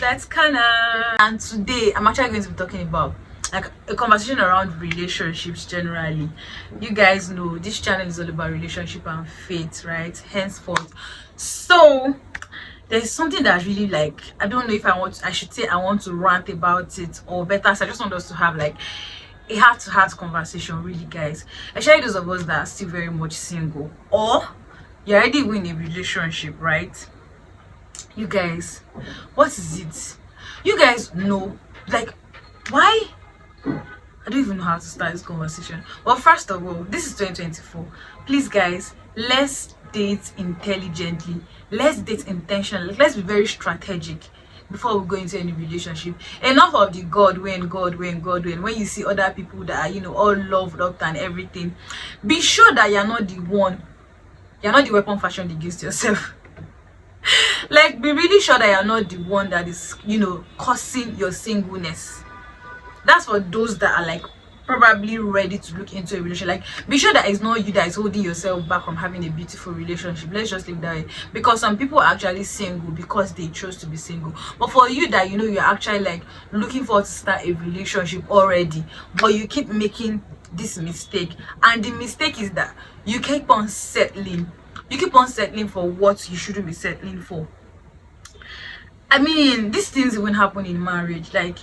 That's Kana, and today I'm actually going to be talking about like a conversation around relationships generally. You guys know this channel is all about relationship and faith, right? Henceforth, so there's something that really, like, I don't know if I should say I want to rant about it, or better, so I just want us to have like a heart-to-heart conversation, really, guys, especially those of us that are still very much single, or you're already in a relationship, right? You guys, what is it? You guys know, like, why? I don't even know how to start this conversation. Well, first of all, this is 2024. Please, guys, let's date intelligently. Let's date intentionally. Let's be very strategic before we go into any relationship. Enough of the God when, God when, God when you see other people that are, all loved up and everything. Be sure that you're not the one. You're not the weapon fashioned against yourself. Like, be really sure that you're not the one that is, causing your singleness. That's for those that are like probably ready to look into a relationship. Like, be sure that it's not you that is holding yourself back from having a beautiful relationship. Let's just leave that way, because some people are actually single because they chose to be single. But for you that you're actually like looking forward to start a relationship already, but you keep making this mistake, and the mistake is that you keep on settling. You keep on settling for what you shouldn't be settling for. I mean, these things even happen in marriage. Like,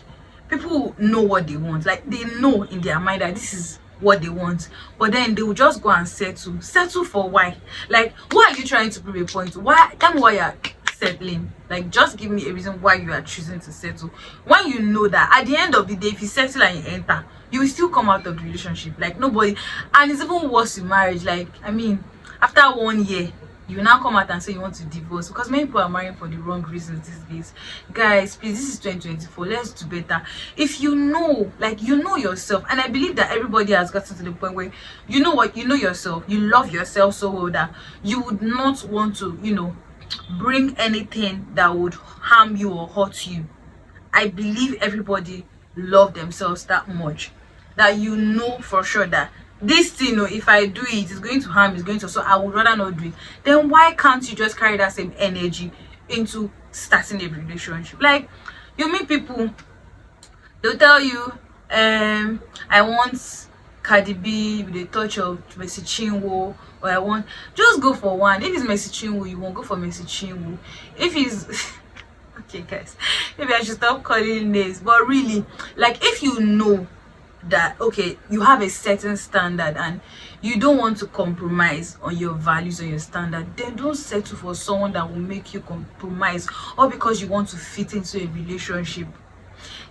people know what they want. Like, they know in their mind that this is what they want, but then they will just go and settle for why? Like, why are you trying to prove a point? Why? Tell me why you're settling. Like, just give me a reason why you are choosing to settle, when you know that at the end of the day, if you settle and you enter, you will still come out of the relationship. Like, nobody. And it's even worse in marriage. Like, I mean, after 1 year, you now come out and say you want to divorce, because many people are marrying for the wrong reasons these days. Guys, please, this is 2024. Let's do better. If you know, like, you know yourself, and I believe that everybody has gotten to the point where you know what, you know yourself, you love yourself so well that you would not want to, bring anything that would harm you or hurt you. I believe everybody love themselves that much that you know for sure that this thing, if I do it, it's going to harm, it's going to, so I would rather not do it. Then why can't you just carry that same energy into starting a relationship? Like, you meet people, they'll tell you, I want Cardi B with a touch of Mercy Chinwo, or I want, just go for one. If it's Mercy Chinwo, you won't go for Mercy Chinwo. If it's okay, guys, maybe I should stop calling names, but really, like, if you know that, okay, you have a certain standard and you don't want to compromise on your values or your standard, then don't settle for someone that will make you compromise, or because you want to fit into a relationship.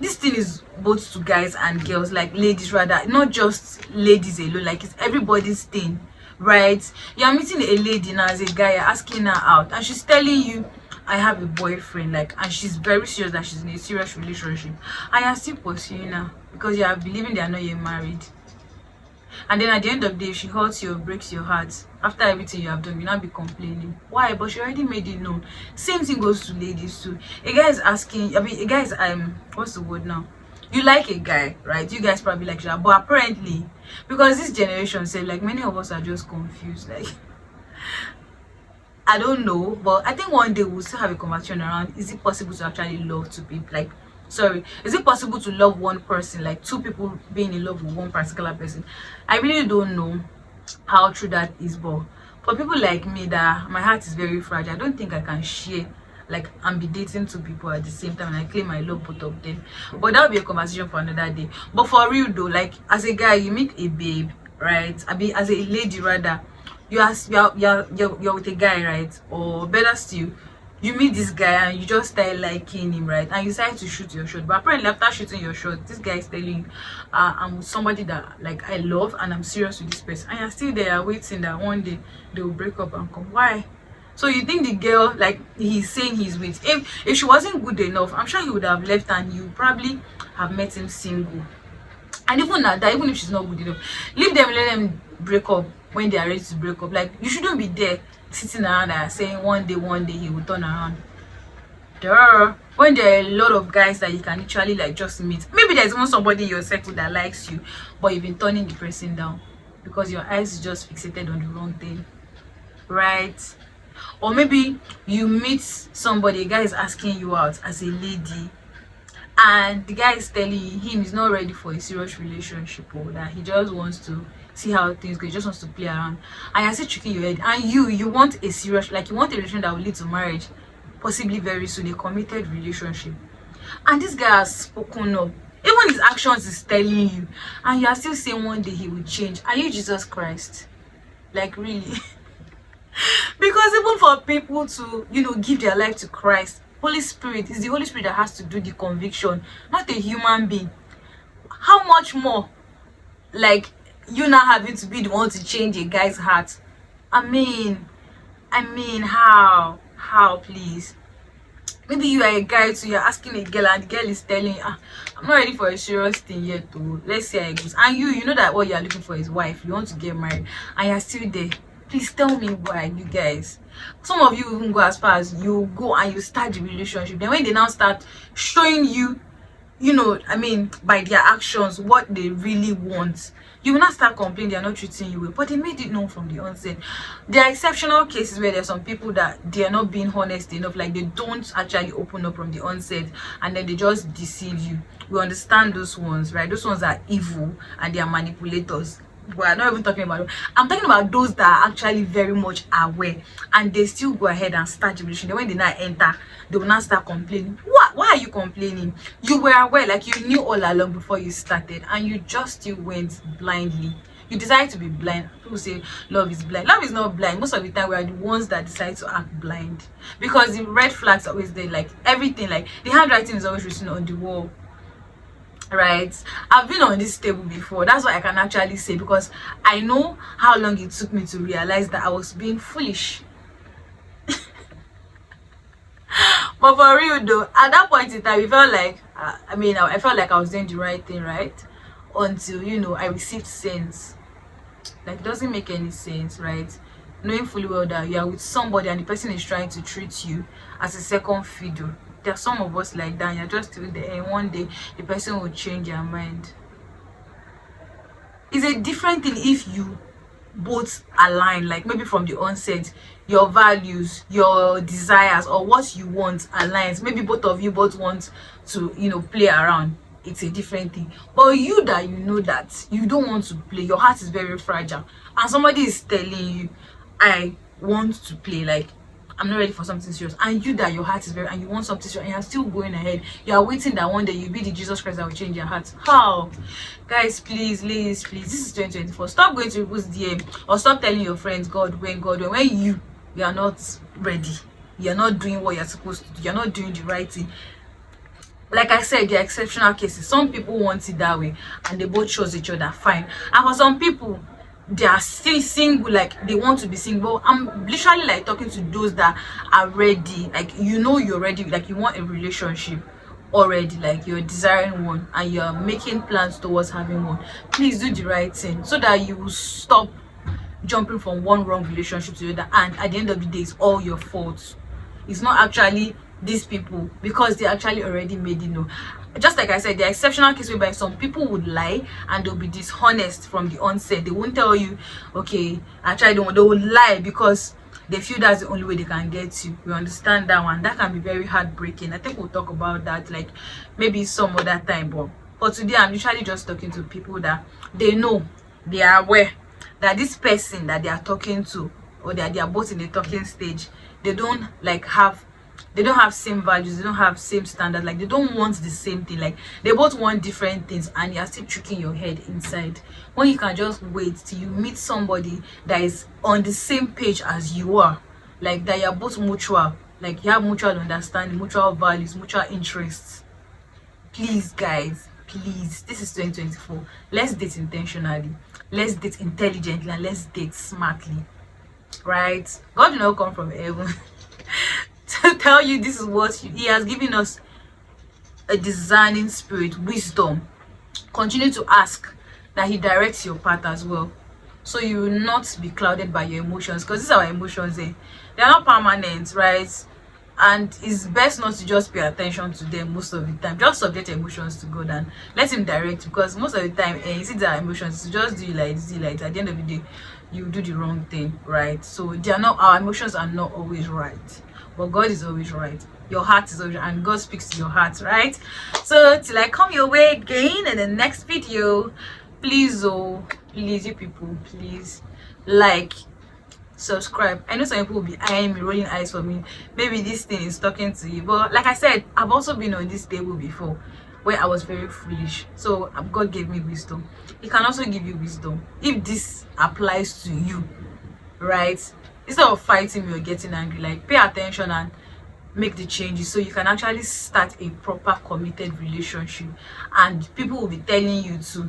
This thing is both to guys and girls, like ladies rather, not just ladies alone. Like, it's everybody's thing, right? You're meeting a lady now as a guy, you're asking her out, and she's telling you, I have a boyfriend, like, and she's very serious that she's in a serious relationship, and you're still pursuing her because you are believing they are not yet married. And then at the end of the day, if she hurts you or breaks your heart after everything you have done, you not be complaining. Why? But she already made it known. Same thing goes to ladies too. A guy is asking, a guy is what's the word now? You like a guy, right? You guys probably like that, but apparently, because this generation said, like, many of us are just confused. Like, I don't know, but I think one day we'll still have a conversation around, is it possible to actually love two people? Like, sorry, is it possible to love one person, like two people being in love with one particular person? I really don't know how true that is, but for people like me that my heart is very fragile, I don't think I can share, like, and be dating two people at the same time and I claim I love both of them. But that'll be a conversation for another day. But for real though, like, as a guy, you meet a babe, right? I mean, as a lady rather, you're with a guy, right? Or better still, you meet this guy and you just start liking him, right? And you decide to shoot your shot, but apparently after shooting your shot, this guy is telling you, I'm with somebody that, like, I love and I'm serious with this person, and you're still there waiting that one day they will break up and come. Why? So you think the girl, like, he's saying he's with, if she wasn't good enough, I'm sure he would have left and you probably have met him single. And even at that, even if she's not good enough, leave them, let them break up when they are ready to break up. Like, you shouldn't be there sitting around and saying one day he will turn around. Duh. When there are a lot of guys that you can literally, like, just meet. Maybe there's even somebody in your circle that likes you, but you've been turning the person down because your eyes is just fixated on the wrong thing, right? Or maybe you meet somebody, a guy is asking you out as a lady, and the guy is telling him he's not ready for a serious relationship, or that he just wants to see how things go, he just wants to play around, and you're still tricking your head, and you want a serious, like you want a relationship that will lead to marriage, possibly very soon, a committed relationship. And this guy has spoken up, even his actions is telling you, and you are still saying one day he will change. Are you Jesus Christ? Like, really? Because even for people to, give their life to Christ, Holy Spirit, is the Holy Spirit that has to do the conviction, not a human being. How much more, like, you now having to be the one to change a guy's heart? I mean, how, please? Maybe you are a guy, so you're asking a girl, and the girl is telling you, I'm not ready for a serious thing yet, though. Let's see how it goes. And you know that what you're looking for is wife, you want to get married, and you're still there. Please tell me why, you guys. Some of you even go as far as you go and you start the relationship. Then when they now start showing you, by their actions, what they really want, you will not start complaining they are not treating you well. But they made it known from the onset. There are exceptional cases where there are some people that they are not being honest enough, like they don't actually open up from the onset, and then they just deceive you. We understand those ones, right? Those ones are evil and they are manipulators. We're not even talking about them. I'm talking about those that are actually very much aware, and they still go ahead and start the relationship. When they now enter, they will not start complaining. Why are you complaining? You were aware, like you knew all along before you started, and you just still went blindly. You decided to be blind. People say love is blind. Love is not blind. Most of the time we are the ones that decide to act blind, because the red flags are always there. Like everything, like the handwriting is always written on the wall, right? I've been on this table before. That's why I can actually say, because I know how long it took me to realize that I was being foolish. But for real though, at that point in time, it felt like I felt like I was doing the right thing, right? Until I received sense. Like, it doesn't make any sense, right? Knowing fully well that you are with somebody and the person is trying to treat you as a second fiddle. There are some of us like that, and you're just still there, and one day the person will change their mind. It's a different thing if you both align, like maybe from the onset, your values, your desires, or what you want aligns. Maybe both of you both want to play around. It's a different thing. But you that that you don't want to play, your heart is very fragile, and somebody is telling you, I want to play, like I'm not ready for something serious, and you that your heart is very, and you want something serious, and you're still going ahead, you are waiting that one day you'll be the Jesus Christ that will change your heart. How? Guys, please, ladies, please, this is 2024. Stop going to people's DM, or stop telling your friends God when you are not ready, you're not doing what you're supposed to do, you're not doing the right thing. Like I said, there are exceptional cases. Some people want it that way and they both chose each other, fine. And for some people, they are still single, like they want to be single. I'm literally like talking to those that are ready, like you're ready, like you want a relationship already, like you're desiring one and you're making plans towards having one. Please do the right thing so that you will stop jumping from one wrong relationship to the other, and at the end of the day it's all your fault. It's not actually these people, because they actually already made it known. Just like I said, there are exceptional cases whereby some people would lie and they'll be dishonest from the onset. They won't tell you, okay, actually they will lie because they feel that's the only way they can get you. We understand that one. That can be very heartbreaking. I think we'll talk about that like maybe some other time, but for today I'm literally just talking to people that they know, they are aware that this person that they are talking to, or that they are both in the talking stage, they don't have same values, they don't have same standards, like they don't want the same thing, like they both want different things, and you're still tricking your head inside when you can just wait till you meet somebody that is on the same page as you are, like that you're both mutual, like you have mutual understanding, mutual values, mutual interests. Please guys, please, this is 2024. Let's date intentionally, let's date intelligently, and let's date smartly, right? God did not come from heaven to tell you this is what he has given us, a discerning spirit, wisdom. Continue to ask that he directs your path as well, so you will not be clouded by your emotions, because these are our emotions, they're not permanent, right? and it's best not to just pay attention to them most of the time. Just subject your emotions to God and let him direct, because most of the time you see that emotions to just do it like this, do it like that. At the end of the day you do the wrong thing, right? So they are not, our emotions are not always right, but God is always right. Your heart is always, and God speaks to your heart, right? So till I come your way again in the next video, please, oh please, you people, please like, subscribe. I know some people will be eyeing me, rolling eyes for me, maybe this thing is talking to you, but like I said, I've also been on this table before where I was very foolish. So God gave me wisdom. He can also give you wisdom if this applies to you, right? Instead of fighting me or getting angry, like pay attention and make the changes so you can actually start a proper committed relationship, and people will be telling you to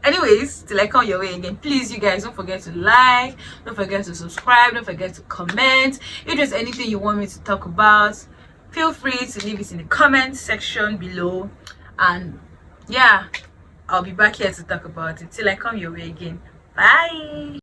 anyways, till I come your way again, please, you guys, don't forget to like, don't forget to subscribe, don't forget to comment. If there's anything you want me to talk about, feel free to leave it in the comment section below, and yeah, I'll be back here to talk about it. Till I come your way again, bye.